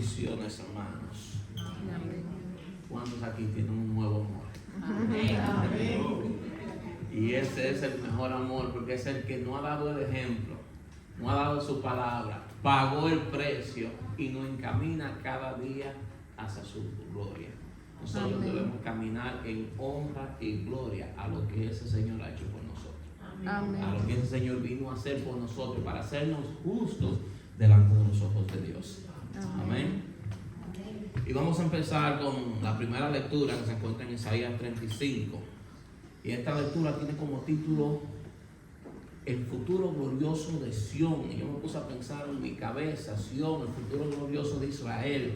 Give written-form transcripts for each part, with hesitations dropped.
Bendiciones, hermanos. ¿Cuántos aquí tienen un nuevo amor? Amén. Y ese es el mejor amor, porque es el que no ha dado el ejemplo, no ha dado su palabra, pagó el precio y nos encamina cada día hacia su gloria. Nosotros debemos caminar en honra y gloria a lo que ese Señor ha hecho por nosotros. Amén. A lo que ese Señor vino a hacer por nosotros, para hacernos justos delante de los ojos de Dios. Amén. Y vamos a empezar con la primera lectura que se encuentra en Isaías 35. Y esta lectura tiene como título El futuro glorioso de Sión. Y yo me puse a pensar en mi cabeza: Sión, el futuro glorioso de Israel,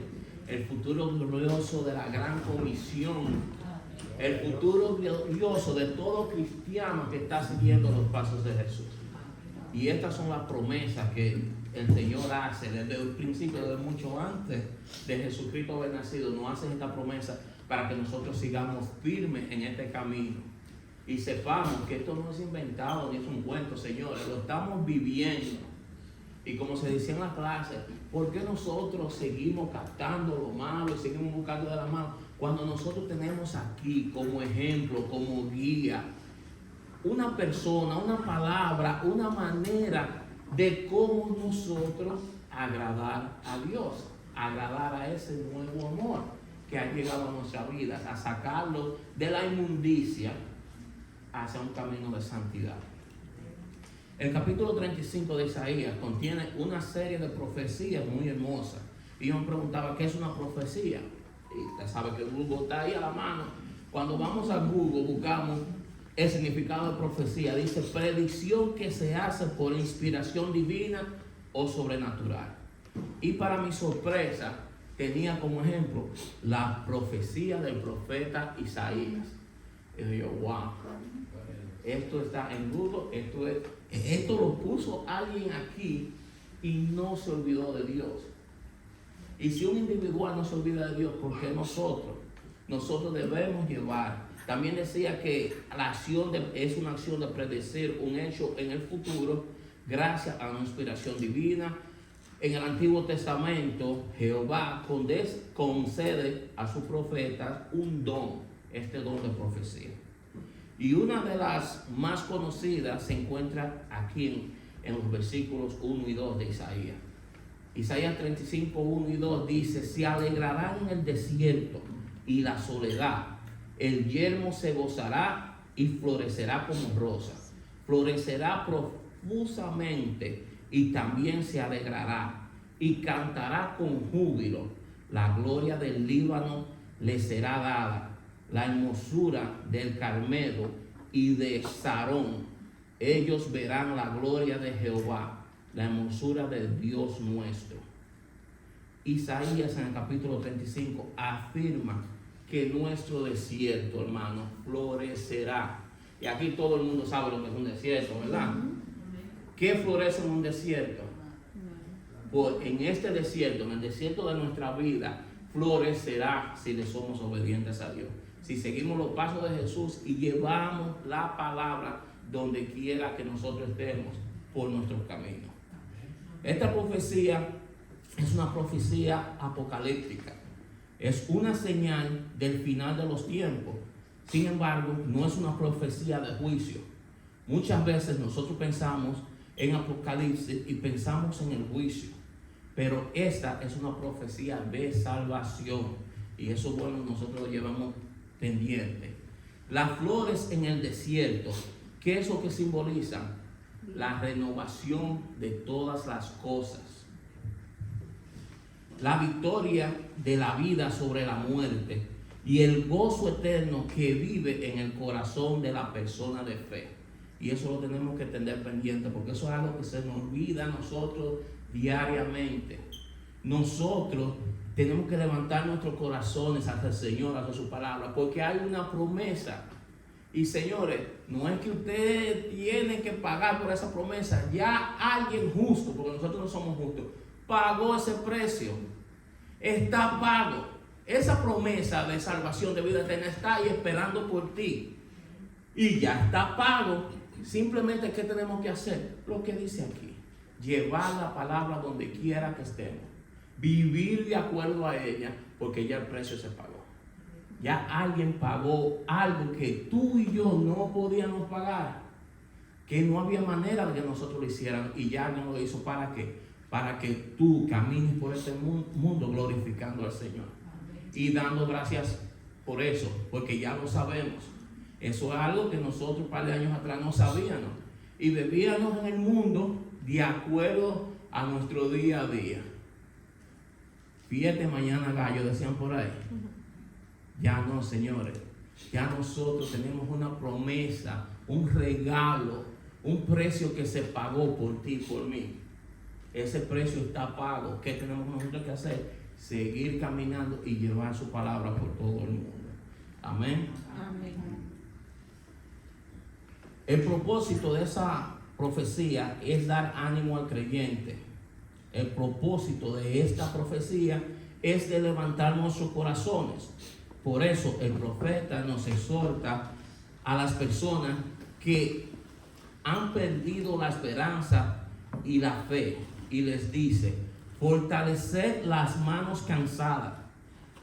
el futuro glorioso de la gran comisión, el futuro glorioso de todo cristiano que está siguiendo los pasos de Jesús. Y estas son las promesas que el Señor hace desde el principio, desde mucho antes de Jesucristo haber nacido. Nos hace esta promesa para que nosotros sigamos firmes en este camino y sepamos que esto no es inventado ni es un cuento, señores, lo estamos viviendo. Y como se decía en la clase, ¿por qué nosotros seguimos captando lo malo y seguimos buscando de la mano cuando nosotros tenemos aquí como ejemplo, como guía, una persona, una palabra, una manera de cómo nosotros agradar a Dios, agradar a ese nuevo amor que ha llegado a nuestra vida, a sacarlo de la inmundicia hacia un camino de santidad? El capítulo 35 de Isaías contiene una serie de profecías muy hermosas. Y yo me preguntaba, ¿qué es una profecía? Y usted sabe que Google está ahí a la mano. Cuando vamos a Google, buscamos el significado de profecía. Dice: predicción que se hace por inspiración divina o sobrenatural. Y para mi sorpresa, tenía como ejemplo la profecía del profeta Isaías. Y digo, wow, esto está en Google, esto lo puso alguien aquí y no se olvidó de Dios. Y si un individual no se olvida de Dios, ¿por qué nosotros? Nosotros debemos llevar. También decía que la acción es una acción de predecir un hecho en el futuro gracias a una inspiración divina. En el Antiguo Testamento, Jehová concede a sus profetas un don, este don de profecía. Y una de las más conocidas se encuentra aquí en los versículos 1 y 2 de Isaías. Isaías 35, 1 y 2 dice: se alegrarán en el desierto y la soledad, el yermo se gozará y florecerá como rosa, florecerá profusamente y también se alegrará y cantará con júbilo. La gloria del Líbano le será dada, la hermosura del Carmelo y de Sarón. Ellos verán la gloria de Jehová, la hermosura del Dios nuestro. Isaías en el capítulo 35 afirma que nuestro desierto, hermano, florecerá. Y aquí todo el mundo sabe lo que es un desierto, ¿verdad? ¿Qué florece en un desierto? Pues en este desierto, en el desierto de nuestra vida, florecerá si le somos obedientes a Dios. Si seguimos los pasos de Jesús y llevamos la palabra donde quiera que nosotros estemos por nuestros caminos. Esta profecía es una profecía apocalíptica. Es una señal del final de los tiempos. Sin embargo, no es una profecía de juicio. Muchas veces nosotros pensamos en Apocalipsis y pensamos en el juicio. Pero esta es una profecía de salvación. Y eso, bueno, nosotros lo llevamos pendiente. Las flores en el desierto, ¿qué es lo que simbolizan? La renovación de todas las cosas. La victoria de la vida sobre la muerte y el gozo eterno que vive en el corazón de la persona de fe. Y eso lo tenemos que tener pendiente, porque eso es algo que se nos olvida a nosotros diariamente. Nosotros tenemos que levantar nuestros corazones hacia el Señor, hacia su palabra, porque hay una promesa. Y señores, no es que usted tiene que pagar por esa promesa. Ya alguien justo, porque nosotros no somos justos, pagó ese precio. Está pago. Esa promesa de salvación, de vida eterna, está ahí esperando por ti. Y ya está pago. Simplemente, ¿qué tenemos que hacer? Lo que dice aquí: llevar la palabra donde quiera que estemos. vivir de acuerdo a ella, porque ya el precio se pagó. Ya alguien pagó algo que tú y yo no podíamos pagar, que no había manera de que nosotros lo hiciéramos, y ya no lo hizo. ¿Para qué? Para que tú camines por este mundo glorificando al Señor y dando gracias por eso, porque ya lo sabemos. Eso es algo que nosotros un par de años atrás no sabíamos, y vivíamos en el mundo de acuerdo a nuestro día a día. Fíjate, mañana gallo, decían por ahí. Ya no, señores. Ya nosotros tenemos una promesa, un regalo, un precio que se pagó por ti y por mí. Ese precio está pago. ¿Qué tenemos nosotros que hacer? Seguir caminando y llevar su palabra por todo el mundo. Amén. Amén. El propósito de esa profecía es dar ánimo al creyente. El propósito de esta profecía es de levantar nuestros corazones. Por eso el profeta nos exhorta a las personas que han perdido la esperanza y la fe, y les dice: fortaleced las manos cansadas,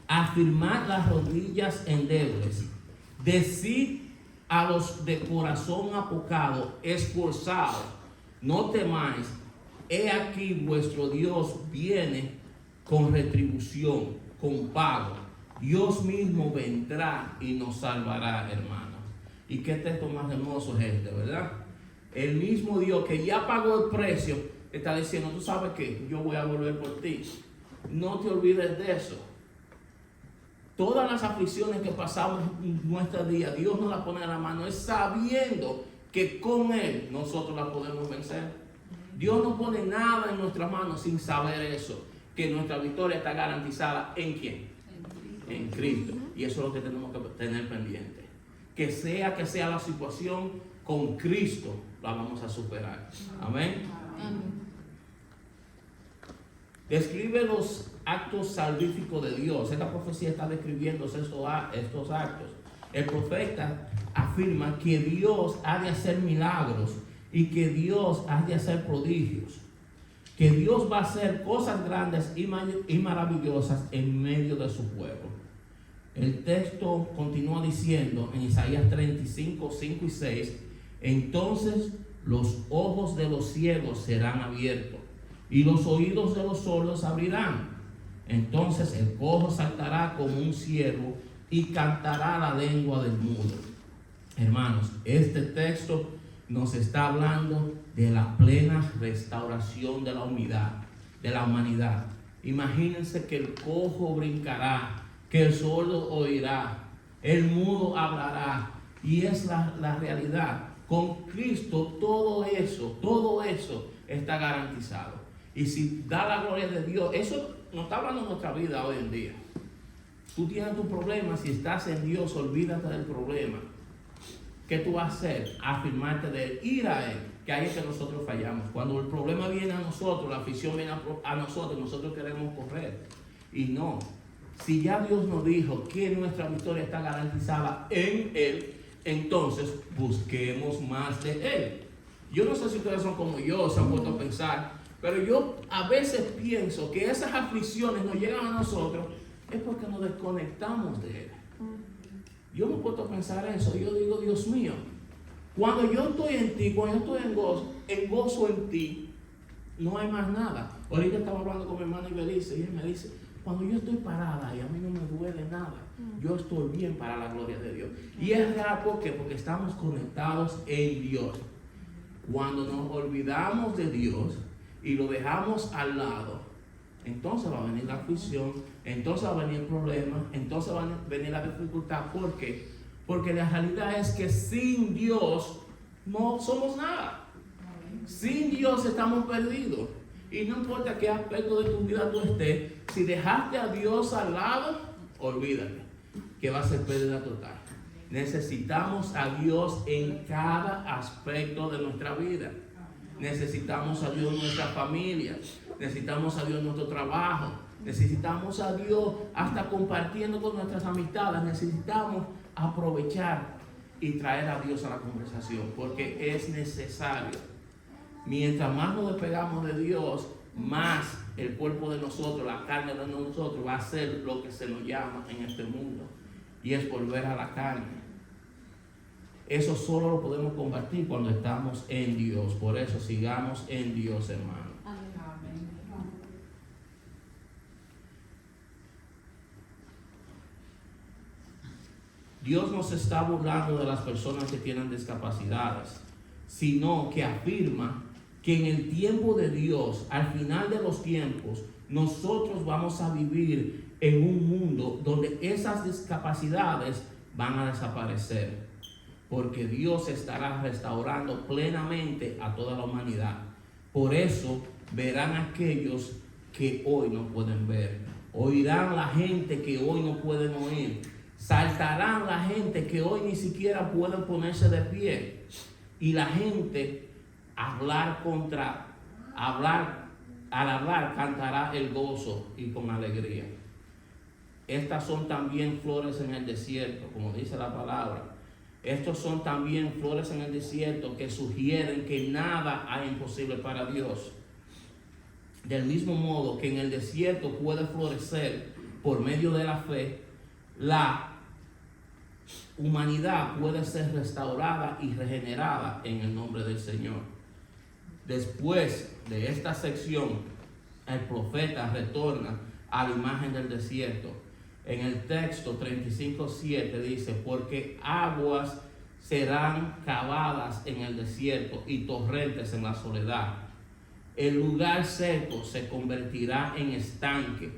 afirmad las rodillas endebles, decid a los de corazón apocado, esforzados, no temáis, he aquí vuestro Dios viene con retribución, con pago. Dios mismo vendrá y nos salvará, hermanos. Y qué texto más hermoso es este, ¿verdad? El mismo Dios que ya pagó el precio está diciendo: tú sabes que yo voy a volver por ti. No te olvides de eso. Todas las aflicciones que pasamos en nuestro día, Dios nos las pone en la mano, es sabiendo que con Él nosotros la podemos vencer. Dios no pone nada en nuestras manos sin saber eso, que nuestra victoria está garantizada ¿en quién? En Cristo. Y eso es lo que tenemos que tener pendiente. Que sea la situación, con Cristo la vamos a superar. Amén. Amén. Describe los actos salvíficos de Dios. Esta profecía está describiendo estos actos. El profeta afirma que Dios ha de hacer milagros y que Dios ha de hacer prodigios. Que Dios va a hacer cosas grandes y maravillosas en medio de su pueblo. El texto continúa diciendo en Isaías 35, 5 y 6: entonces los ojos de los ciegos serán abiertos y los oídos de los sordos abrirán. Entonces el cojo saltará como un ciervo y cantará la lengua del mudo. Hermanos, este texto nos está hablando de la plena restauración de la humanidad. Imagínense que el cojo brincará, que el sordo oirá, el mudo hablará, y es la realidad. Con Cristo todo eso está garantizado. Y si da la gloria de Dios, eso no está hablando de nuestra vida hoy en día. Tú tienes tu problema, si estás en Dios, olvídate del problema. ¿Qué tú vas a hacer? Afirmarte de Él, ir a Él, que ahí es que nosotros fallamos. Cuando el problema viene a nosotros, la aflicción viene a nosotros queremos correr. Y no. Si ya Dios nos dijo que nuestra victoria está garantizada en Él, entonces busquemos más de Él. Yo no sé si ustedes son como yo, se han puesto a pensar, pero yo a veces pienso que esas aflicciones nos llegan a nosotros es porque nos desconectamos de Él. Yo me he puesto a pensar eso. Yo digo: Dios mío, cuando yo estoy en ti, cuando yo estoy en gozo en ti, no hay más nada. Ahorita estaba hablando con mi hermana Ibelice y él me dice: cuando yo estoy parada y a mí no me duele nada, yo estoy bien para la gloria de Dios. Y es real, ¿por qué? Porque estamos conectados en Dios. Cuando nos olvidamos de Dios y lo dejamos al lado, entonces va a venir la aflicción, entonces va a venir el problema, entonces va a venir la dificultad. ¿Por qué? Porque la realidad es que sin Dios no somos nada. Sin Dios estamos perdidos. Y no importa qué aspecto de tu vida tú estés, si dejaste a Dios al lado, olvídate que va a ser pérdida total. Necesitamos a Dios en cada aspecto de nuestra vida. Necesitamos a Dios en nuestra familia, necesitamos a Dios en nuestro trabajo, necesitamos a Dios hasta compartiendo con nuestras amistades. Necesitamos aprovechar y traer a Dios a la conversación, porque es necesario. Mientras más nos despegamos de Dios, más el cuerpo de nosotros, la carne de nosotros, va a ser lo que se nos llama en este mundo, y es volver a la carne. Eso solo lo podemos combatir cuando estamos en Dios. Por eso sigamos en Dios, hermano. Dios no se está burlando de las personas que tienen discapacidades, sino que afirma que en el tiempo de Dios, al final de los tiempos, nosotros vamos a vivir en un mundo donde esas discapacidades van a desaparecer, porque Dios estará restaurando plenamente a toda la humanidad. Por eso verán aquellos que hoy no pueden ver, oirán la gente que hoy no pueden oír, saltarán la gente que hoy ni siquiera pueden ponerse de pie, y la gente al hablar cantará el gozo y con alegría. Estas son también flores en el desierto, como dice la palabra. Estos son también flores en el desierto que sugieren que nada hay imposible para Dios. Del mismo modo que en el desierto puede florecer por medio de la fe, la humanidad puede ser restaurada y regenerada en el nombre del Señor. Después de esta sección, el profeta retorna a la imagen del desierto. En el texto 35:7 dice: porque aguas serán cavadas en el desierto y torrentes en la soledad. El lugar seco se convertirá en estanque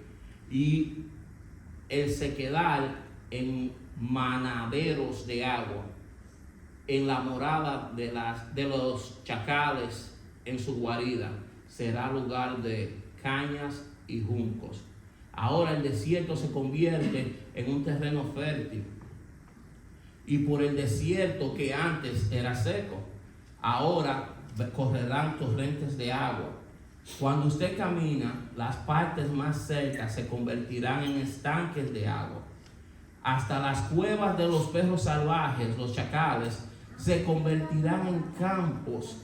y el sequedal en manaderos de agua. En la morada de los chacales, en su guarida, será lugar de cañas y juncos. Ahora el desierto se convierte en un terreno fértil. Y por el desierto que antes era seco, ahora correrán torrentes de agua. Cuando usted camina, las partes más secas se convertirán en estanques de agua. Hasta las cuevas de los perros salvajes, los chacales, se convertirán en campos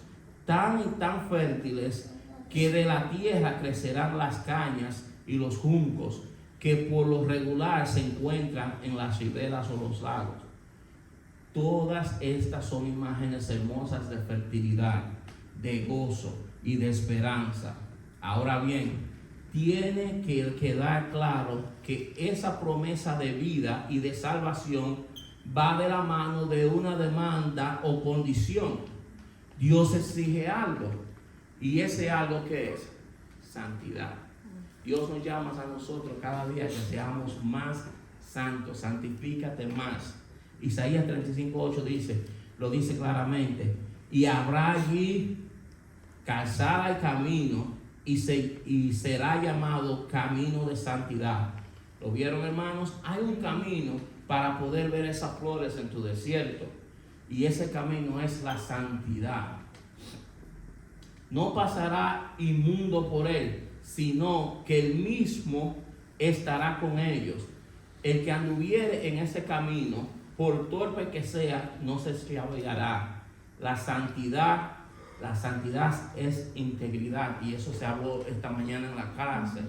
tan y tan fértiles que de la tierra crecerán las cañas y los juncos que por lo regular se encuentran en las riberas o los lagos. Todas estas son imágenes hermosas de fertilidad, de gozo y de esperanza. Ahora bien, tiene que quedar claro que esa promesa de vida y de salvación va de la mano de una demanda o condición. Dios exige algo, y ese algo ¿qué es? Santidad. Dios nos llama a nosotros cada día que seamos más santos, santifícate más. Isaías 35:8 lo dice claramente: y habrá allí calzada y camino, y será llamado camino de santidad. ¿Lo vieron, hermanos? Hay un camino para poder ver esas flores en tu desierto, y ese camino es la santidad. No pasará inmundo por él, sino que él mismo estará con ellos. El que anduviere en ese camino, por torpe que sea, no se extraviará. La santidad es integridad, y eso se habló esta mañana en la clase.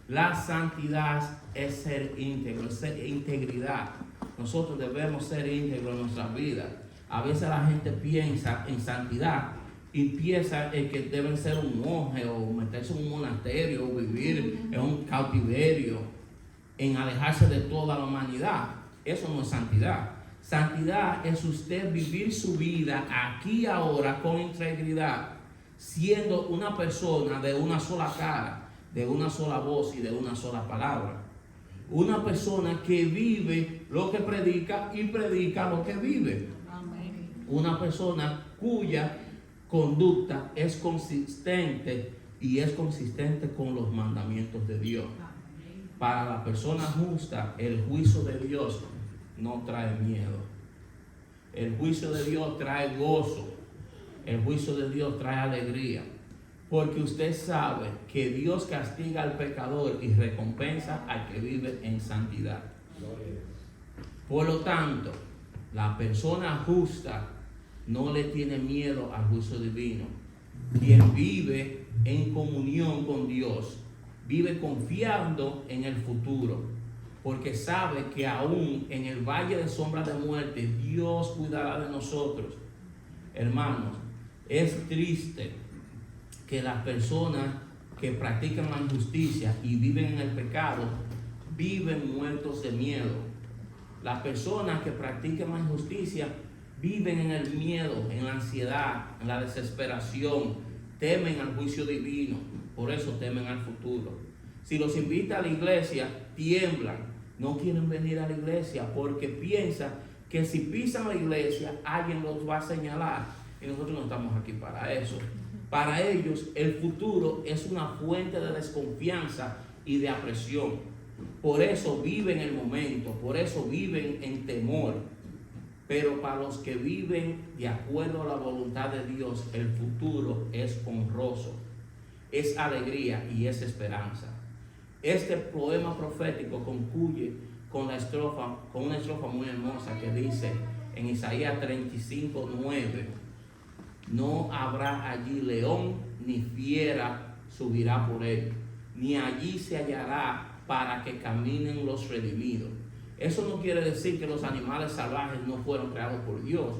La santidad es ser íntegro, es ser integridad. Nosotros debemos ser íntegros en nuestras vidas. A veces la gente piensa en santidad y piensa en que deben ser un monje o meterse en un monasterio o vivir en un cautiverio, en alejarse de toda la humanidad. Eso no es santidad. Santidad es usted vivir su vida aquí y ahora con integridad, siendo una persona de una sola cara, de una sola voz y de una sola palabra. Una persona que vive lo que predica y predica lo que vive. Una persona cuya conducta es consistente y es consistente con los mandamientos de Dios. Para la persona justa, el juicio de Dios no trae miedo. El juicio de Dios trae gozo. El juicio de Dios trae alegría. Porque usted sabe que Dios castiga al pecador y recompensa al que vive en santidad. Por lo tanto, la persona justa no le tiene miedo al juicio divino. Quien vive en comunión con Dios, vive confiando en el futuro, porque sabe que aún en el valle de sombra de muerte, Dios cuidará de nosotros. Hermanos, es triste que las personas que practican la injusticia y viven en el pecado, viven muertos de miedo. Las personas que practican la injusticia viven en el miedo, en la ansiedad, en la desesperación, temen al juicio divino, por eso temen al futuro. Si los invita a la iglesia, tiemblan, no quieren venir a la iglesia porque piensan que si pisan la iglesia, alguien los va a señalar, y nosotros no estamos aquí para eso. Para ellos, el futuro es una fuente de desconfianza y de apresión. Por eso viven el momento, por eso viven en temor. Pero para los que viven de acuerdo a la voluntad de Dios, el futuro es honroso, es alegría y es esperanza. Este poema profético concluye con una estrofa muy hermosa que dice en Isaías 35:9: no habrá allí león ni fiera subirá por él, ni allí se hallará para que caminen los redimidos. Eso no quiere decir que los animales salvajes no fueron creados por Dios.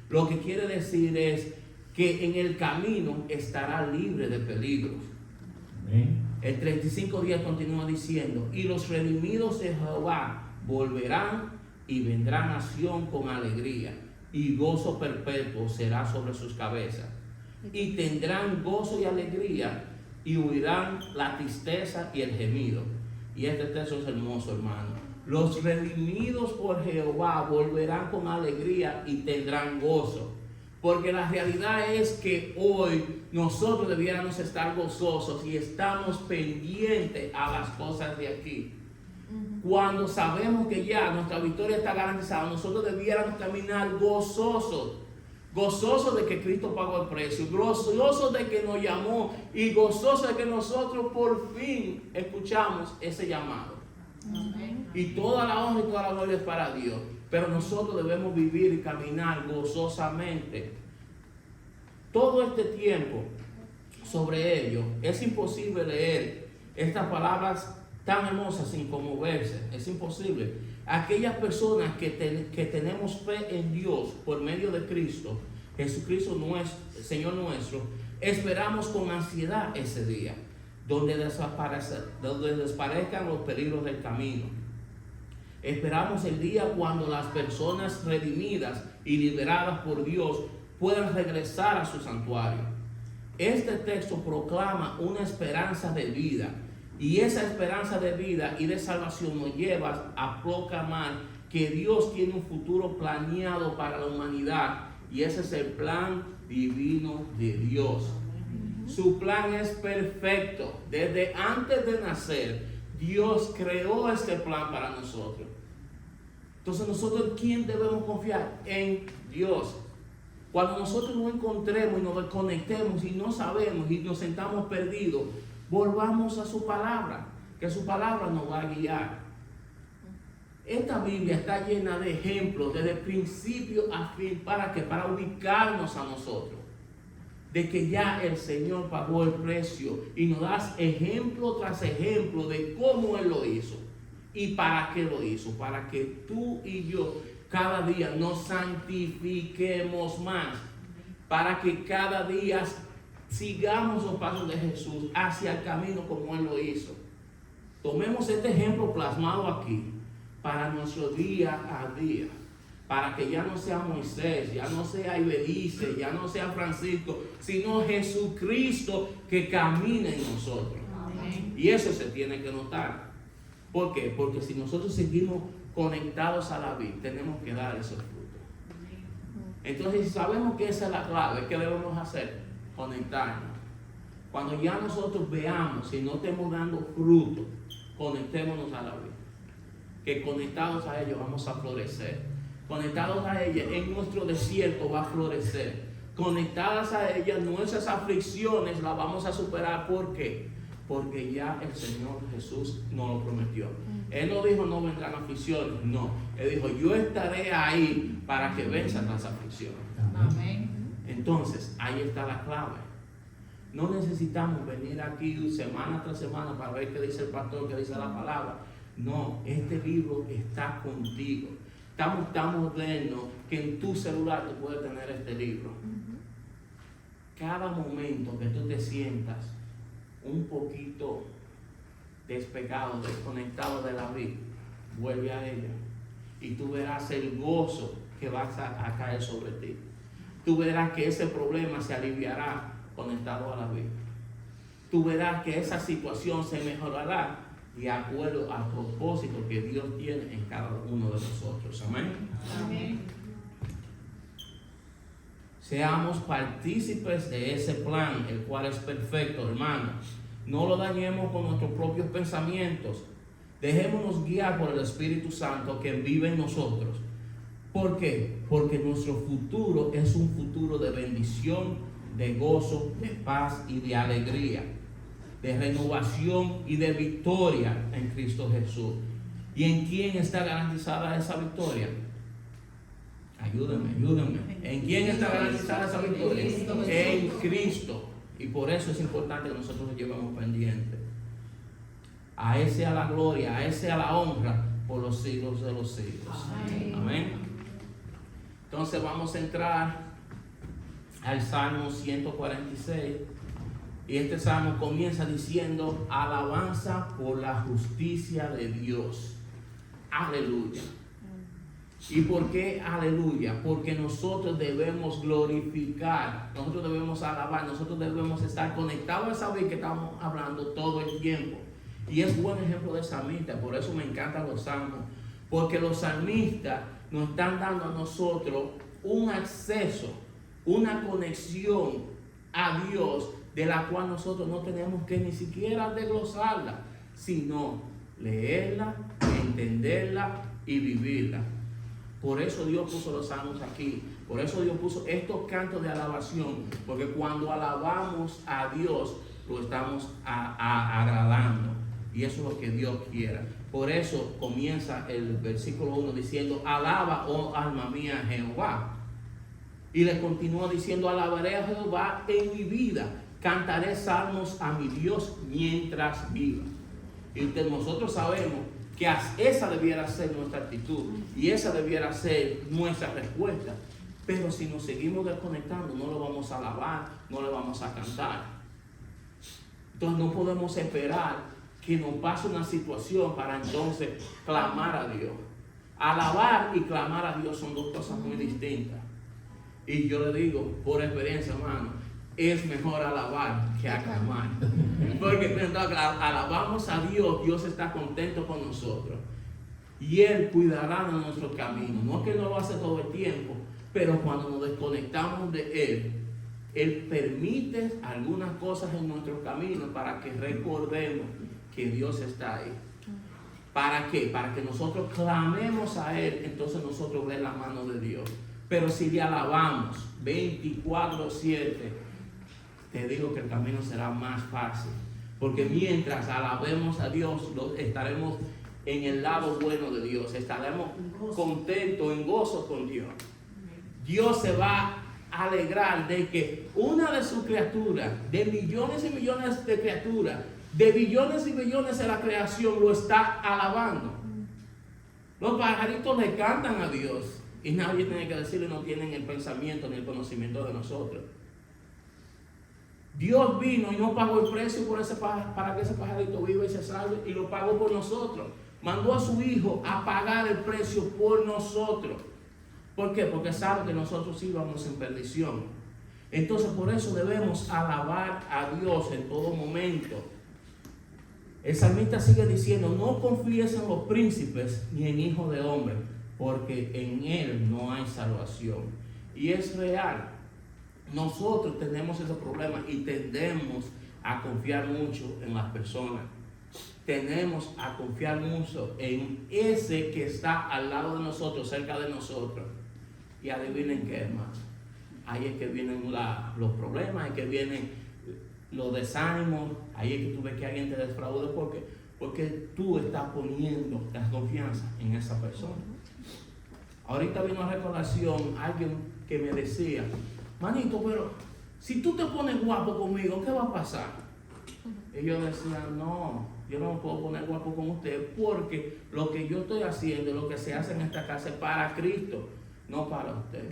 Lo que quiere decir es que en el camino estará libre de peligros. Amén. El 35:10 continúa diciendo: y los redimidos de Jehová volverán y vendrá nación con alegría, y gozo perpetuo será sobre sus cabezas. Y tendrán gozo y alegría, y huirán la tristeza y el gemido. Y este texto es hermoso, hermano. Los redimidos por Jehová volverán con alegría y tendrán gozo. Porque la realidad es que hoy nosotros debiéramos estar gozosos y estamos pendientes a las cosas de aquí. Cuando sabemos que ya nuestra victoria está garantizada, nosotros debiéramos caminar gozosos. Gozosos de que Cristo pagó el precio, gozosos de que nos llamó y gozosos de que nosotros por fin escuchamos ese llamado. Amén. Y toda la honra y toda la gloria es para Dios. Pero nosotros debemos vivir y caminar gozosamente. Todo este tiempo sobre ello, es imposible leer estas palabras tan hermosas sin conmoverse. Es imposible. Aquellas personas que tenemos fe en Dios por medio de Cristo, Jesucristo nuestro, Señor nuestro, esperamos con ansiedad ese día, donde desaparezcan los peligros del camino. Esperamos el día cuando las personas redimidas y liberadas por Dios puedan regresar a su santuario. Este texto proclama una esperanza de vida, y esa esperanza de vida y de salvación nos lleva a proclamar que Dios tiene un futuro planeado para la humanidad, y ese es el plan divino de Dios. Su plan es perfecto. Desde antes de nacer, Dios creó este plan para nosotros. Entonces nosotros, ¿quién debemos confiar? En Dios. Cuando nosotros nos encontremos y nos desconectemos y no sabemos y nos sentamos perdidos, volvamos a su palabra, que su palabra nos va a guiar. Esta Biblia está llena de ejemplos desde principio a fin. ¿Para qué? Para ubicarnos a nosotros de que ya el Señor pagó el precio y nos da ejemplo tras ejemplo de cómo Él lo hizo y para qué lo hizo. Para que tú y yo cada día nos santifiquemos más, para que cada día sigamos los pasos de Jesús hacia el camino como Él lo hizo. Tomemos este ejemplo plasmado aquí para nuestro día a día, para que ya no sea Moisés, ya no sea Ibelice, ya no sea Francisco, sino Jesucristo que camina en nosotros. Amén. Y eso se tiene que notar. ¿Por qué? Porque si nosotros seguimos conectados a la vida, tenemos que dar esos frutos. Entonces, si sabemos que esa es la clave, ¿qué debemos hacer? Conectarnos. Cuando ya nosotros veamos si no estamos dando fruto, conectémonos a la vida. Que conectados a ellos vamos a florecer. Conectados a ella, en nuestro desierto va a florecer. Conectadas a ella, nuestras aflicciones las vamos a superar. ¿Por qué? Porque ya el Señor Jesús nos lo prometió. Él no dijo no vendrán aflicciones, no. Él dijo yo estaré ahí para que venzan las aflicciones. Amén. Entonces, ahí está la clave. No necesitamos venir aquí semana tras semana para ver qué dice el pastor, qué dice la palabra. No, este libro está contigo. Estamos tan modernos que en tu celular tú puedes tener este libro. Cada momento que tú te sientas un poquito despegado, desconectado de la vida, vuelve a ella y tú verás el gozo que va a caer sobre ti. Tú verás que ese problema se aliviará conectado a la vida. Tú verás que esa situación se mejorará de acuerdo al propósito que Dios tiene en cada uno de nosotros. Amén. Amén. Seamos partícipes de ese plan, el cual es perfecto, hermanos. No lo dañemos con nuestros propios pensamientos. Dejémonos guiar por el Espíritu Santo que vive en nosotros. ¿Por qué? Porque nuestro futuro es un futuro de bendición, de gozo, de paz y de alegría, de renovación y de victoria en Cristo Jesús. ¿Y en quién está garantizada esa victoria? Ayúdenme. ¿En quién está garantizada esa victoria? En Cristo. Y por eso es importante que nosotros lo llevemos pendiente. A ese a la gloria, a ese a la honra, por los siglos de los siglos. Amén. Entonces vamos a entrar al Salmo 146. Y este salmo comienza diciendo: alabanza por la justicia de Dios. Aleluya. ¿Y por qué aleluya? Porque nosotros debemos glorificar, nosotros debemos alabar, nosotros debemos estar conectados a esa vida que estamos hablando todo el tiempo. Y es buen ejemplo de salmista, por eso me encantan los salmos, porque los salmistas nos están dando a nosotros un acceso, una conexión a Dios, de la cual nosotros no tenemos que ni siquiera desglosarla, sino leerla, entenderla y vivirla. Por eso Dios puso los salmos aquí, por eso Dios puso estos cantos de alabación, porque cuando alabamos a Dios, lo estamos agradando, y eso es lo que Dios quiera. Por eso comienza el versículo 1 diciendo: alaba, oh alma mía, a Jehová. Y le continúa diciendo: alabaré a Jehová en mi vida, cantaré salmos a mi Dios mientras viva. Y nosotros sabemos que esa debiera ser nuestra actitud y esa debiera ser nuestra respuesta. Pero si nos seguimos desconectando, no lo vamos a alabar, no le vamos a cantar. Entonces no podemos esperar que nos pase una situación para entonces clamar a Dios. Alabar y clamar a Dios son dos cosas muy distintas. Y yo le digo, por experiencia, hermano, es mejor alabar que aclamar. Porque cuando alabamos a Dios, Dios está contento con nosotros. Y Él cuidará de nuestro camino. No es que no lo hace todo el tiempo, pero cuando nos desconectamos de Él, Él permite algunas cosas en nuestro camino para que recordemos que Dios está ahí. ¿Para qué? Para que nosotros clamemos a Él, entonces nosotros vemos la mano de Dios. Pero si le alabamos 24/7, te digo que el camino será más fácil. Porque mientras alabemos a Dios, estaremos en el lado bueno de Dios. Estaremos contentos, en gozo con Dios. Dios se va a alegrar de que una de sus criaturas, de millones y millones de criaturas, de billones y billones de la creación, lo está alabando. Los pajaritos le cantan a Dios. Y nadie tiene que decirle, no tienen el pensamiento ni el conocimiento de nosotros. Dios vino y no pagó el precio por para que ese pajarito viva y se salve, y lo pagó por nosotros. Mandó a su Hijo a pagar el precio por nosotros. ¿Por qué? Porque sabe que nosotros íbamos en perdición. Entonces por eso debemos alabar a Dios en todo momento. El salmista sigue diciendo: no confíes en los príncipes ni en hijos de hombre, porque en él no hay salvación. Y es real. Nosotros tenemos ese problema y tendemos a confiar mucho en las personas. Tenemos a confiar mucho en ese que está al lado de nosotros, cerca de nosotros. Y adivinen qué, hermano. Ahí es que vienen los problemas, ahí es que vienen los desánimos, ahí es que tú ves que alguien te defrauda. ¿Por qué? Porque tú estás poniendo la confianza en esa persona. Ahorita vino a recolación alguien que me decía: manito, pero si tú te pones guapo conmigo, ¿qué va a pasar? Ellos decían, no, yo no me puedo poner guapo con usted porque lo que yo estoy haciendo, lo que se hace en esta casa es para Cristo, no para usted.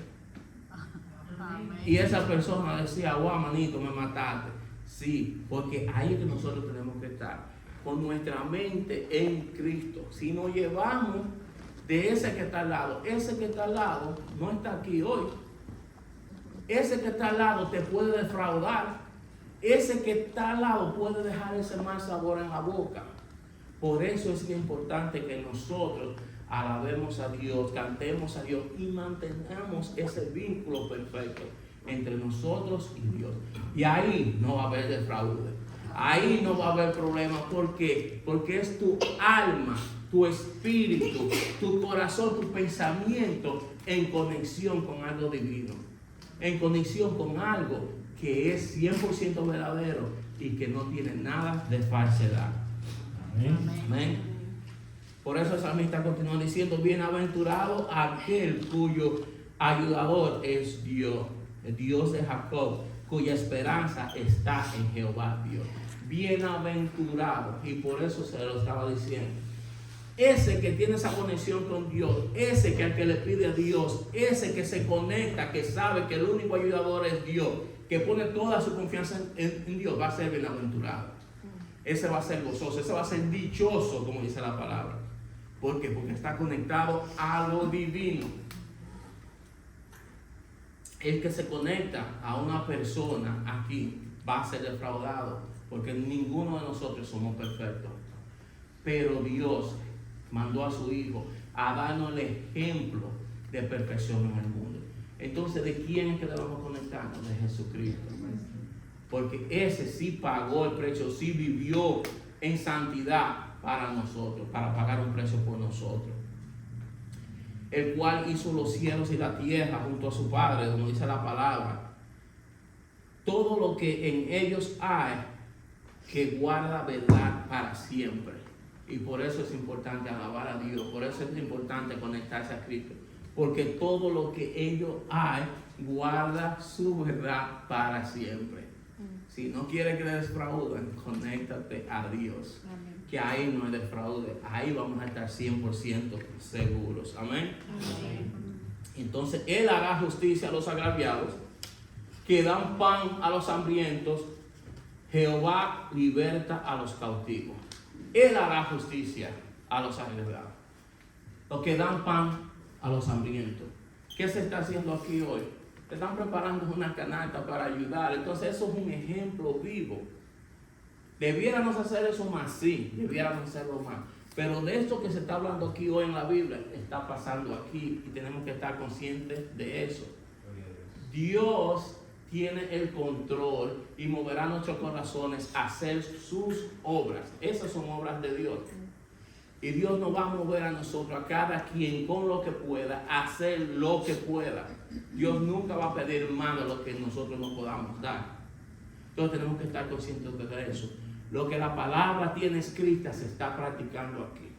Y esa persona decía, guau, manito, me mataste. Sí, porque ahí es que nosotros tenemos que estar, con nuestra mente en Cristo. Si nos llevamos de ese que está al lado, ese que está al lado no está aquí hoy. Ese que está al lado te puede defraudar. Ese que está al lado puede dejar ese mal sabor en la boca. Por eso es importante que nosotros alabemos a Dios, cantemos a Dios y mantengamos ese vínculo perfecto entre nosotros y Dios. Y ahí no va a haber defraude. Ahí no va a haber problema. ¿Por qué? Porque es tu alma, tu espíritu, tu corazón, tu pensamiento en conexión con algo divino. En conexión con algo que es 100% verdadero y que no tiene nada de falsedad. Amén. Amén. Por eso el salmista continúa diciendo, bienaventurado aquel cuyo ayudador es Dios, el Dios de Jacob, cuya esperanza está en Jehová Dios. Bienaventurado, y por eso se lo estaba diciendo. Ese que tiene esa conexión con Dios, ese que al que le pide a Dios, ese que se conecta, que sabe que el único ayudador es Dios, que pone toda su confianza en Dios, va a ser bienaventurado. Ese va a ser gozoso, ese va a ser dichoso, como dice la palabra. ¿Por qué? Porque está conectado a lo divino. El que se conecta a una persona aquí va a ser defraudado, porque ninguno de nosotros somos perfectos. Pero Dios mandó a su Hijo a darnos el ejemplo de perfección en el mundo. Entonces, ¿de quién es que debemos conectarnos? De Jesucristo. Porque ese sí pagó el precio, sí vivió en santidad para nosotros, para pagar un precio por nosotros. El cual hizo los cielos y la tierra junto a su Padre, como dice la palabra. Todo lo que en ellos hay, que guarda verdad para siempre. Y por eso es importante alabar a Dios, por eso es importante conectarse a Cristo. Porque todo lo que ellos hay, guarda su verdad para siempre. Si no quieres que te defrauden, conéctate a Dios. Amén. Que ahí no hay defraude, ahí vamos a estar 100% seguros. Amén. Amén. Entonces, Él hará justicia a los agraviados, que dan pan a los hambrientos. Jehová liberta a los cautivos. Él hará justicia a los agraviados, los que dan pan a los hambrientos. ¿Qué se está haciendo aquí hoy? Te están preparando una canasta para ayudar. Entonces eso es un ejemplo vivo. Debiéramos hacer eso más, sí, debiéramos hacerlo más. Pero de esto que se está hablando aquí hoy en la Biblia, está pasando aquí y tenemos que estar conscientes de eso. Dios tiene el control y moverá nuestros corazones a hacer sus obras. Esas son obras de Dios. Y Dios nos va a mover a nosotros, a cada quien con lo que pueda, a hacer lo que pueda. Dios nunca va a pedir más de lo que nosotros nos podamos dar. Entonces tenemos que estar conscientes de eso. Lo que la palabra tiene escrita se está practicando aquí.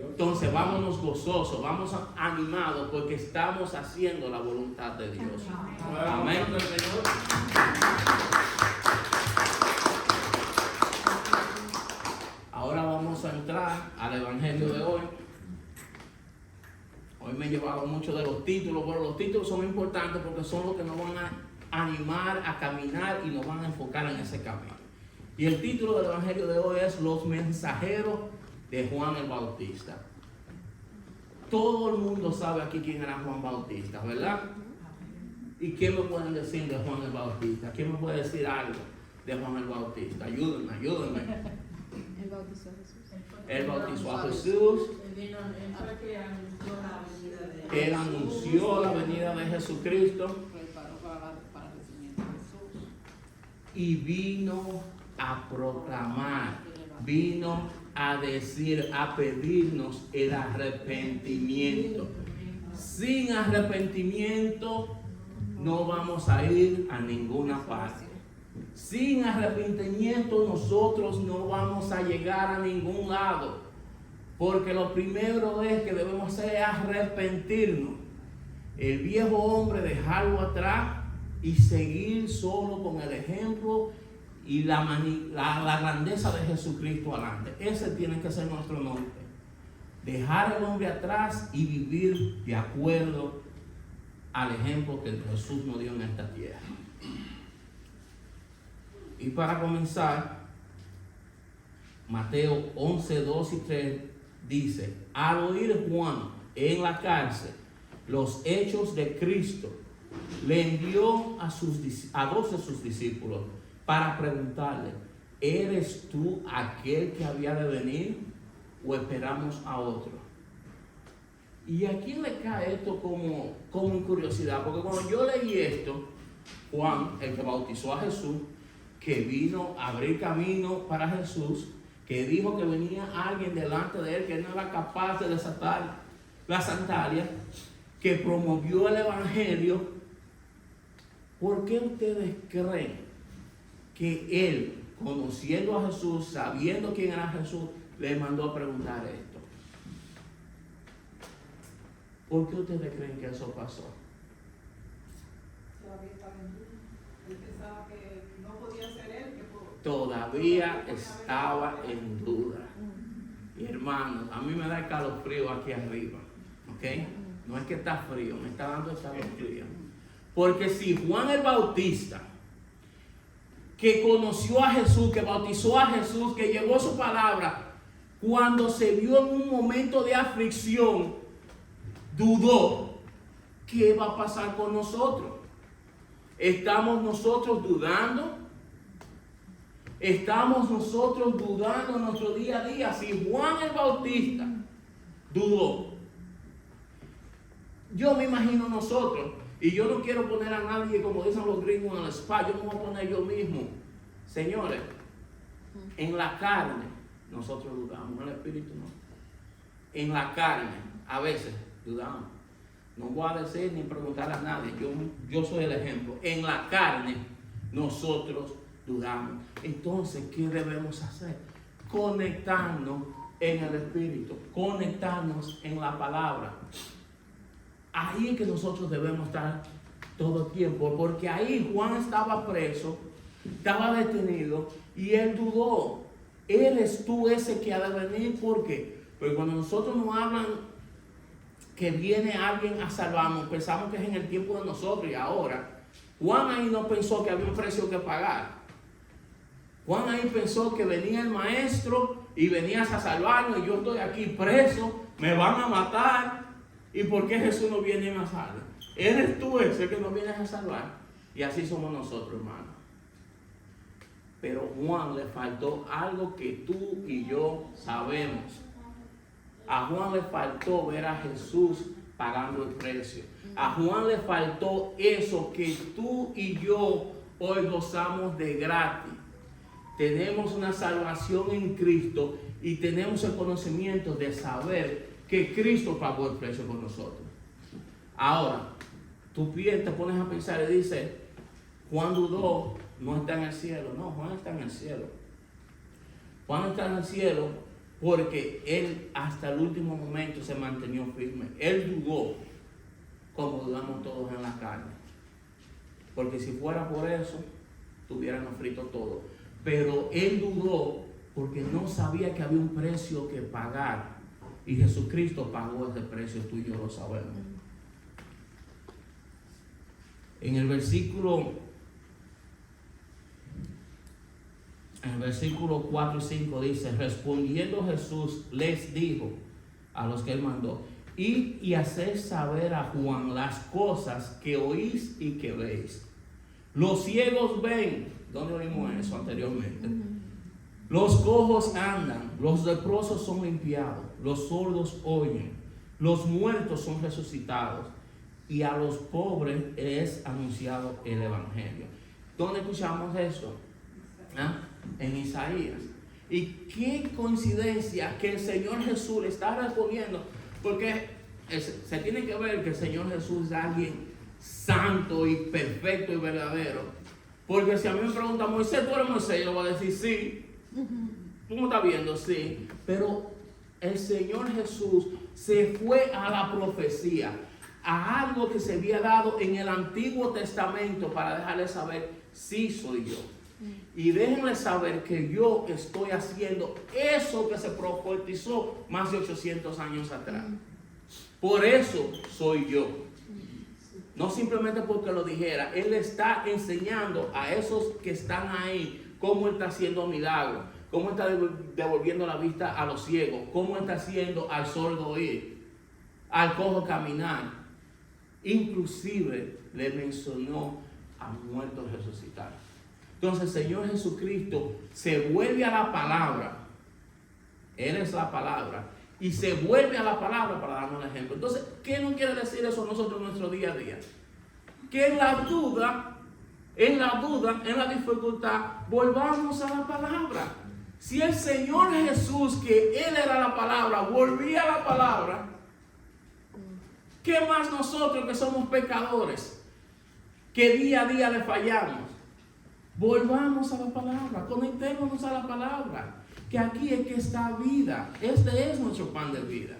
Entonces vámonos gozosos, vamos animados porque estamos haciendo la voluntad de Dios. Amén. Ahora vamos a entrar al evangelio de hoy. Hoy me he llevado mucho de los títulos, pero los títulos son importantes porque son los que nos van a animar a caminar y nos van a enfocar en ese camino. Y el título del evangelio de hoy es Los mensajeros de Juan el Bautista. Todo el mundo sabe aquí quién era Juan Bautista, ¿verdad? ¿Y qué me pueden decir de Juan el Bautista? ¿Quién me puede decir algo de Juan el Bautista? Ayúdenme. Él bautizó a Jesús. Él bautizó a Jesús. Él anunció la venida de Jesucristo. Y vino a proclamar, vino a decir, a pedirnos el arrepentimiento. Sin arrepentimiento no vamos a ir a ninguna parte. Sin arrepentimiento nosotros no vamos a llegar a ningún lado. Porque lo primero es que debemos hacer es arrepentirnos. El viejo hombre dejarlo atrás y seguir solo con el ejemplo y la grandeza de Jesucristo adelante. Ese tiene que ser nuestro norte. Dejar el hombre atrás y vivir de acuerdo al ejemplo que Jesús nos dio en esta tierra. Y para comenzar, Mateo 11, 2 y 3 dice: al oír Juan en la cárcel los hechos de Cristo, le envió a 2 de sus discípulos para preguntarle: ¿eres tú aquel que había de venir o esperamos a otro? ¿Y a quién le cae esto como curiosidad? Porque cuando yo leí esto, Juan, el que bautizó a Jesús, que vino a abrir camino para Jesús, que dijo que venía alguien delante de él que no era capaz de desatar la sandalia, que promovió el evangelio, ¿por qué ustedes creen que él, conociendo a Jesús, sabiendo quién era Jesús, le mandó a preguntar esto? ¿Por qué ustedes creen que eso pasó? Todavía estaba en duda. Él pensaba que no podía ser él. Todavía estaba en duda. Y hermanos, a mí me da escalofrío aquí arriba. ¿Ok? No es que está frío, me está dando escalofrío. Porque si Juan el Bautista, que conoció a Jesús, que bautizó a Jesús, que llevó su palabra, cuando se vio en un momento de aflicción, dudó, ¿qué va a pasar con nosotros? ¿Estamos nosotros dudando? ¿Estamos nosotros dudando en nuestro día a día? Si Juan el Bautista dudó, yo me imagino nosotros, y yo no quiero poner a nadie, como dicen los gringos, en el spa, yo me voy a poner yo mismo. Señores, en la carne nosotros dudamos, en el espíritu no. En la carne a veces dudamos. No voy a decir ni preguntar a nadie, yo soy el ejemplo. En la carne nosotros dudamos. Entonces, ¿qué debemos hacer? Conectarnos en el espíritu, conectarnos en la palabra. Ahí es que nosotros debemos estar todo el tiempo, porque ahí Juan estaba preso, estaba detenido y él dudó. ¿Eres tú ese que ha de venir? ¿Por qué? Porque cuando nosotros nos hablan que viene alguien a salvarnos, pensamos que es en el tiempo de nosotros y ahora. Juan ahí no pensó que había un precio que pagar. Juan ahí pensó que venía el maestro y venías a salvarnos y yo estoy aquí preso, me van a matar. ¿Y por qué Jesús no viene y me salva? ¿Eres tú ese que nos vienes a salvar? Y así somos nosotros, hermanos. Pero Juan le faltó algo que tú y yo sabemos. A Juan le faltó ver a Jesús pagando el precio. A Juan le faltó eso que tú y yo hoy gozamos de gratis. Tenemos una salvación en Cristo y tenemos el conocimiento de saber que Cristo pagó el precio por nosotros. Ahora, tú te pones a pensar y dices, Juan dudó, no está en el cielo. No, Juan está en el cielo. Juan está en el cielo porque él hasta el último momento se mantenió firme. Él dudó como dudamos todos en la carne. Porque si fuera por eso, tuviéramos frito todo. Pero él dudó porque no sabía que había un precio que pagar. Y Jesucristo pagó ese precio, tú y yo lo sabemos. En el versículo 4 y 5 dice: respondiendo Jesús les dijo a los que él mandó: id y haced saber a Juan las cosas que oís y que veis. Los ciegos ven. ¿Dónde oímos eso anteriormente? Los cojos andan, los leprosos son limpiados, los sordos oyen, los muertos son resucitados y a los pobres es anunciado el evangelio. ¿Dónde escuchamos eso? ¿Ah? En Isaías. Y qué coincidencia que el Señor Jesús le está respondiendo, porque se tiene que ver que el Señor Jesús es alguien santo y perfecto y verdadero. Porque si a mí me preguntan, Moisés, ¿tú eres Moisés? Yo voy a decir sí. ¿Tú me estás viendo? Sí. Pero el Señor Jesús se fue a la profecía, a algo que se había dado en el Antiguo Testamento para dejarles saber, sí soy yo. Y déjenles saber que yo estoy haciendo eso que se profetizó más de 800 años atrás. Por eso soy yo. No simplemente porque lo dijera. Él está enseñando a esos que están ahí cómo Él está haciendo milagros, cómo está devolviendo la vista a los ciegos, cómo está haciendo al sordo oír, al cojo caminar. Inclusive le mencionó a muertos resucitar. Entonces el Señor Jesucristo se vuelve a la palabra. Él es la palabra. Y se vuelve a la palabra para darnos un ejemplo. Entonces, ¿qué nos quiere decir eso a nosotros en nuestro día a día? Que en la duda, en la dificultad, volvamos a la palabra. Si el Señor Jesús, que Él era la palabra, volvía a la palabra, ¿qué más nosotros que somos pecadores, que día a día le fallamos? Volvamos a la palabra, conectémonos a la palabra, que aquí es que está vida. Este es nuestro pan de vida.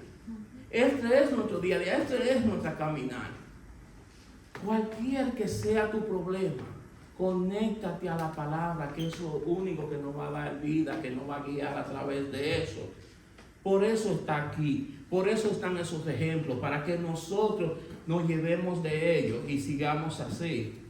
Este es nuestro día a día, este es nuestra caminar. Cualquier que sea tu problema, conéctate a la palabra, que es lo único que nos va a dar vida, que nos va a guiar a través de eso. Por eso está aquí, por eso están esos ejemplos, para que nosotros nos llevemos de ellos y sigamos así.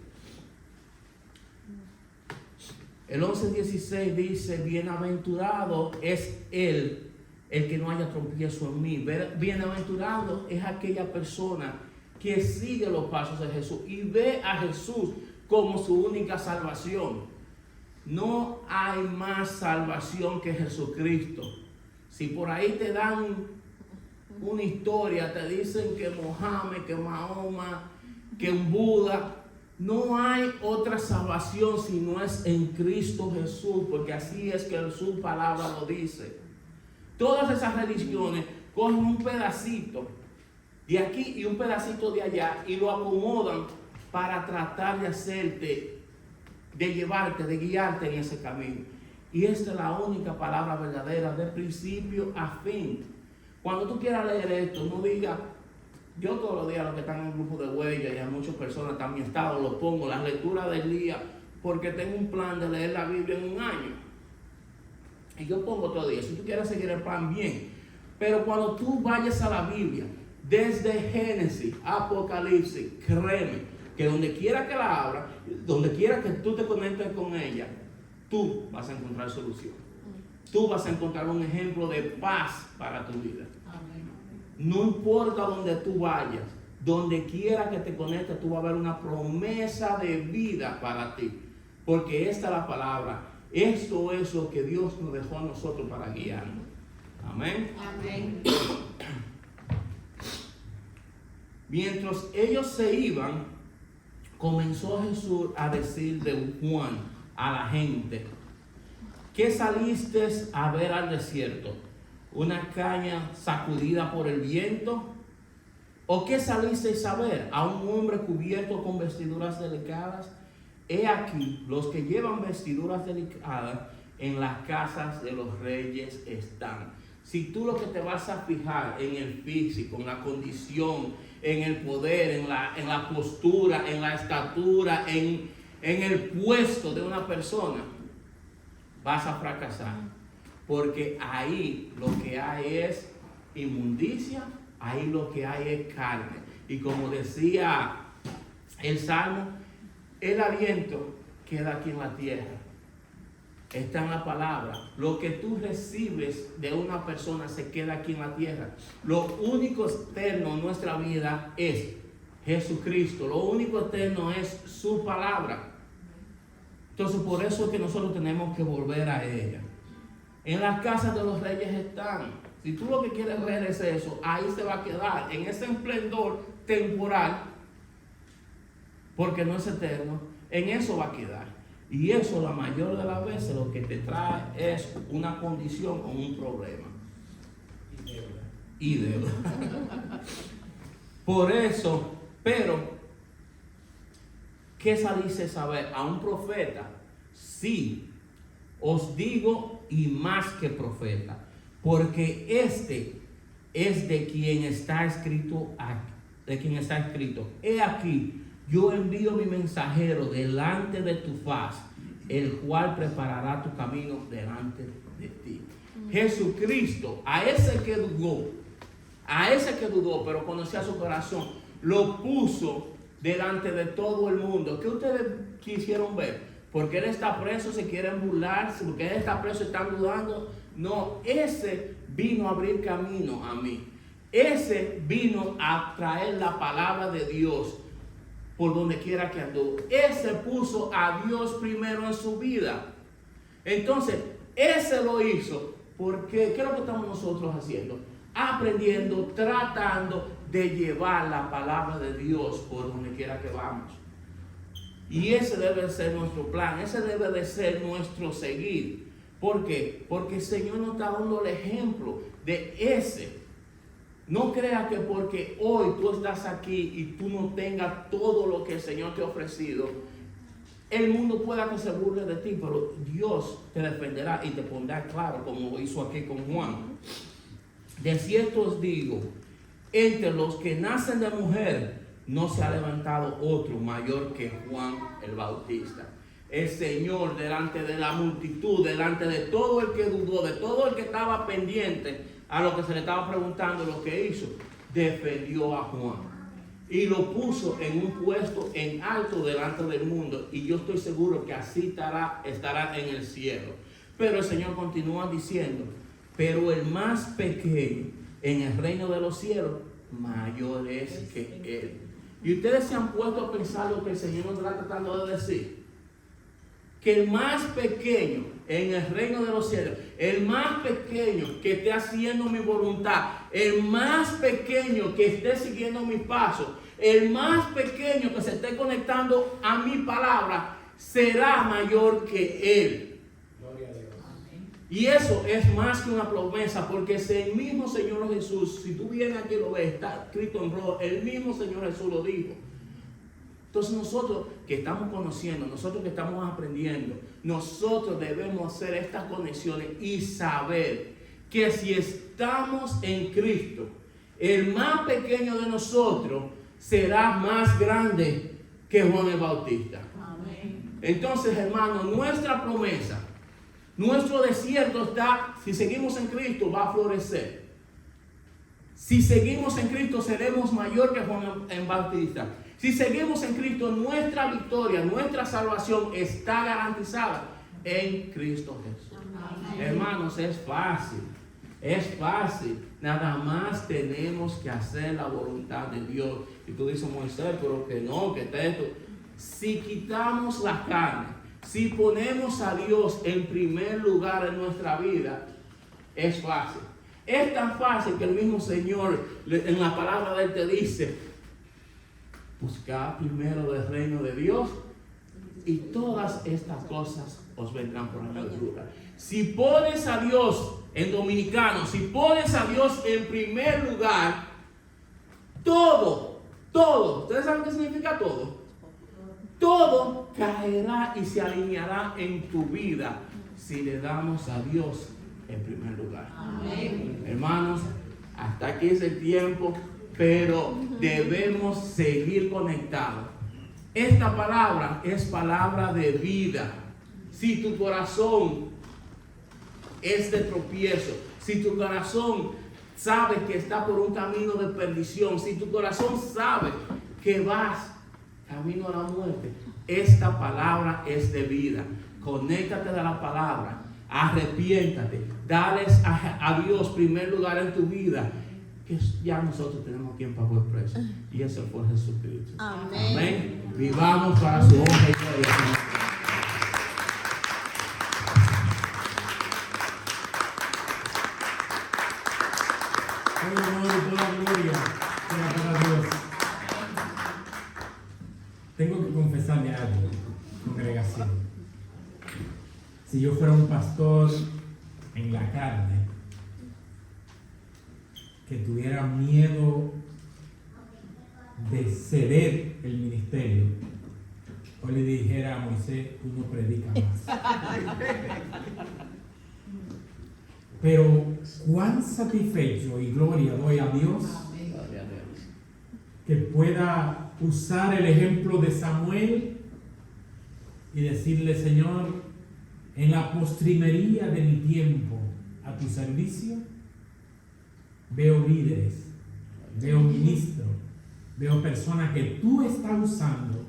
El 11:16 dice, bienaventurado es el que no haya tropiezo en mí. Bienaventurado es aquella persona que sigue los pasos de Jesús y ve a Jesús como su única salvación. No hay más salvación que Jesucristo. Si por ahí te dan una historia, te dicen que Mohammed, que Mahoma, que un Buda, no hay otra salvación si no es en Cristo Jesús, porque así es que su palabra lo dice. Todas esas religiones cogen un pedacito de aquí y un pedacito de allá y lo acomodan para tratar de hacerte, de llevarte, de guiarte en ese camino. Y esta es la única palabra verdadera, de principio a fin. Cuando tú quieras leer esto, no digas, yo todos los días, los que están en el grupo de huellas y a muchas personas también estado, lo pongo, las lecturas del día, porque tengo un plan de leer la Biblia en un año. Y yo pongo todo día, si tú quieres seguir el plan, bien. Pero cuando tú vayas a la Biblia, desde Génesis, Apocalipsis, créeme, que donde quiera que la abra, donde quiera que tú te conectes con ella, tú vas a encontrar solución. Tú vas a encontrar un ejemplo de paz para tu vida. No importa donde tú vayas, donde quiera que te conectes, tú vas a ver una promesa de vida para ti. Porque esta es la palabra. Esto es lo que Dios nos dejó a nosotros para guiarnos. Amén. Amén. Mientras ellos se iban, comenzó Jesús a decir de Juan a la gente: ¿qué saliste a ver al desierto? ¿Una caña sacudida por el viento? ¿O qué salisteis a ver? ¿A un hombre cubierto con vestiduras delicadas? He aquí, los que llevan vestiduras delicadas en las casas de los reyes están. Si tú lo que te vas a fijar en el físico, en la condición, en el poder, en la postura, en la estatura, en el puesto de una persona, vas a fracasar. Porque ahí lo que hay es inmundicia, ahí lo que hay es carne. Y como decía el Salmo, el aliento queda aquí en la tierra. Está en la palabra. Lo que tú recibes de una persona se queda aquí en la tierra. Lo único externo en nuestra vida es Jesucristo. Lo único eterno es su palabra. Entonces por eso es que nosotros tenemos que volver a ella. En las casas de los reyes están. Si tú lo que quieres ver es eso, ahí se va a quedar, en ese esplendor temporal, porque no es eterno, en eso va a quedar. Y eso la mayor de las veces lo que te trae es una condición o un problema. Y deuda. Por eso, pero, ¿qué saliste a saber? A un profeta, sí, os digo, y más que profeta, porque este es de quien está escrito de quien está escrito: he aquí, yo envío mi mensajero delante de tu faz, el cual preparará tu camino delante de ti. Jesucristo, a ese que dudó, pero conocía su corazón, lo puso delante de todo el mundo. ¿Qué ustedes quisieron ver? Porque él está preso, se quieren burlarse, porque él está preso, están dudando. No, ese vino a abrir camino a mí. Ese vino a traer la palabra de Dios por donde quiera que andó. Ese puso a Dios primero en su vida. Entonces, ese lo hizo porque, ¿qué es lo que estamos nosotros haciendo? Aprendiendo, tratando de llevar la palabra de Dios por donde quiera que vamos. Y ese debe ser nuestro plan, ese debe de ser nuestro seguir. ¿Por qué? Porque el Señor nos está dando el ejemplo de ese. No creas que porque hoy tú estás aquí y tú no tengas todo lo que el Señor te ha ofrecido, el mundo pueda que se burle de ti, pero Dios te defenderá y te pondrá claro, como hizo aquí con Juan. De cierto os digo, entre los que nacen de mujer no se ha levantado otro mayor que Juan el Bautista. El Señor, delante de la multitud, delante de todo el que dudó, de todo el que estaba pendiente a lo que se le estaba preguntando, lo que hizo, defendió a Juan y lo puso en un puesto en alto delante del mundo, y yo estoy seguro que así estará en el cielo. Pero el Señor continúa diciendo: pero el más pequeño en el reino de los cielos mayor es que él. Y ustedes se han puesto a pensar lo que el Señor nos está tratando de decir: que el más pequeño en el reino de los cielos, el más pequeño que esté haciendo mi voluntad, el más pequeño que esté siguiendo mis pasos, el más pequeño que se esté conectando a mi palabra, será mayor que él. Gloria a Dios. Y eso es más que una promesa, porque es el mismo Señor Jesús. Si tú vienes aquí y lo ves, está escrito en rojo, el mismo Señor Jesús lo dijo. Entonces nosotros que estamos conociendo, nosotros que estamos aprendiendo, nosotros debemos hacer estas conexiones y saber que si estamos en Cristo, el más pequeño de nosotros será más grande que Juan el Bautista. Amén. Entonces, hermanos, nuestra promesa, nuestro desierto está, si seguimos en Cristo, va a florecer. Si seguimos en Cristo, seremos mayor que Juan el Bautista. Si seguimos en Cristo, nuestra victoria, nuestra salvación está garantizada en Cristo Jesús. Amén. Hermanos, es fácil. Es fácil. Nada más tenemos que hacer la voluntad de Dios. Y tú dices: Moisés, pero que no, que esto. Si quitamos la carne, si ponemos a Dios en primer lugar en nuestra vida, es fácil. Es tan fácil que el mismo Señor en la palabra de Él te dice: buscad primero del reino de Dios y todas estas cosas os vendrán por añadidura. Si pones a Dios, en dominicano, si pones a Dios en primer lugar, todo, ¿ustedes saben qué significa todo? Todo caerá y se alineará en tu vida si le damos a Dios en primer lugar. Amén. Hermanos, hasta aquí es el tiempo, pero debemos seguir conectados. Esta palabra es palabra de vida. Si tu corazón es de tropiezo, si tu corazón sabe que está por un camino de perdición, si tu corazón sabe que vas camino a la muerte, esta palabra es de vida. Conéctate de la palabra, arrepiéntate, dales a Dios primer lugar en tu vida, que ya nosotros tenemos quien pagó el precio, y ese fue Jesucristo. Amén. Amén. Vivamos para su honra y gloria. Todo honor y toda gloria sea para Dios. Tengo que confesarle algo, congregación. Si yo fuera un pastor en la carne, que tuviera miedo de ceder el ministerio, o le dijera a Moisés: tú no predicas más. Pero cuán satisfecho y gloria doy a Dios Gloria a Dios. que pueda usar el ejemplo de Samuel y decirle: Señor, en la postrimería de mi tiempo a tu servicio, veo líderes, veo ministros, veo personas que tú estás usando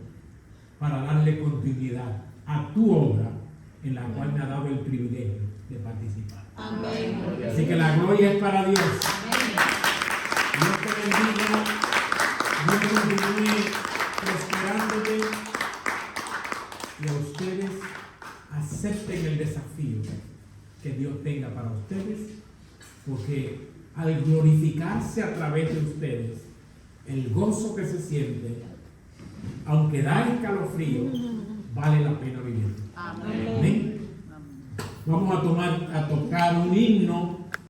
para darle continuidad a tu obra, en la cual me ha dado el privilegio de participar. Amén. Así que la gloria es para Dios. Dios te bendiga. Dios continúe prosperándote. Y a ustedes acepten el desafío que Dios tenga para ustedes, porque al glorificarse a través de ustedes, el gozo que se siente, aunque da escalofrío, vale la pena vivir. Amén. Amén. Vamos a tocar un himno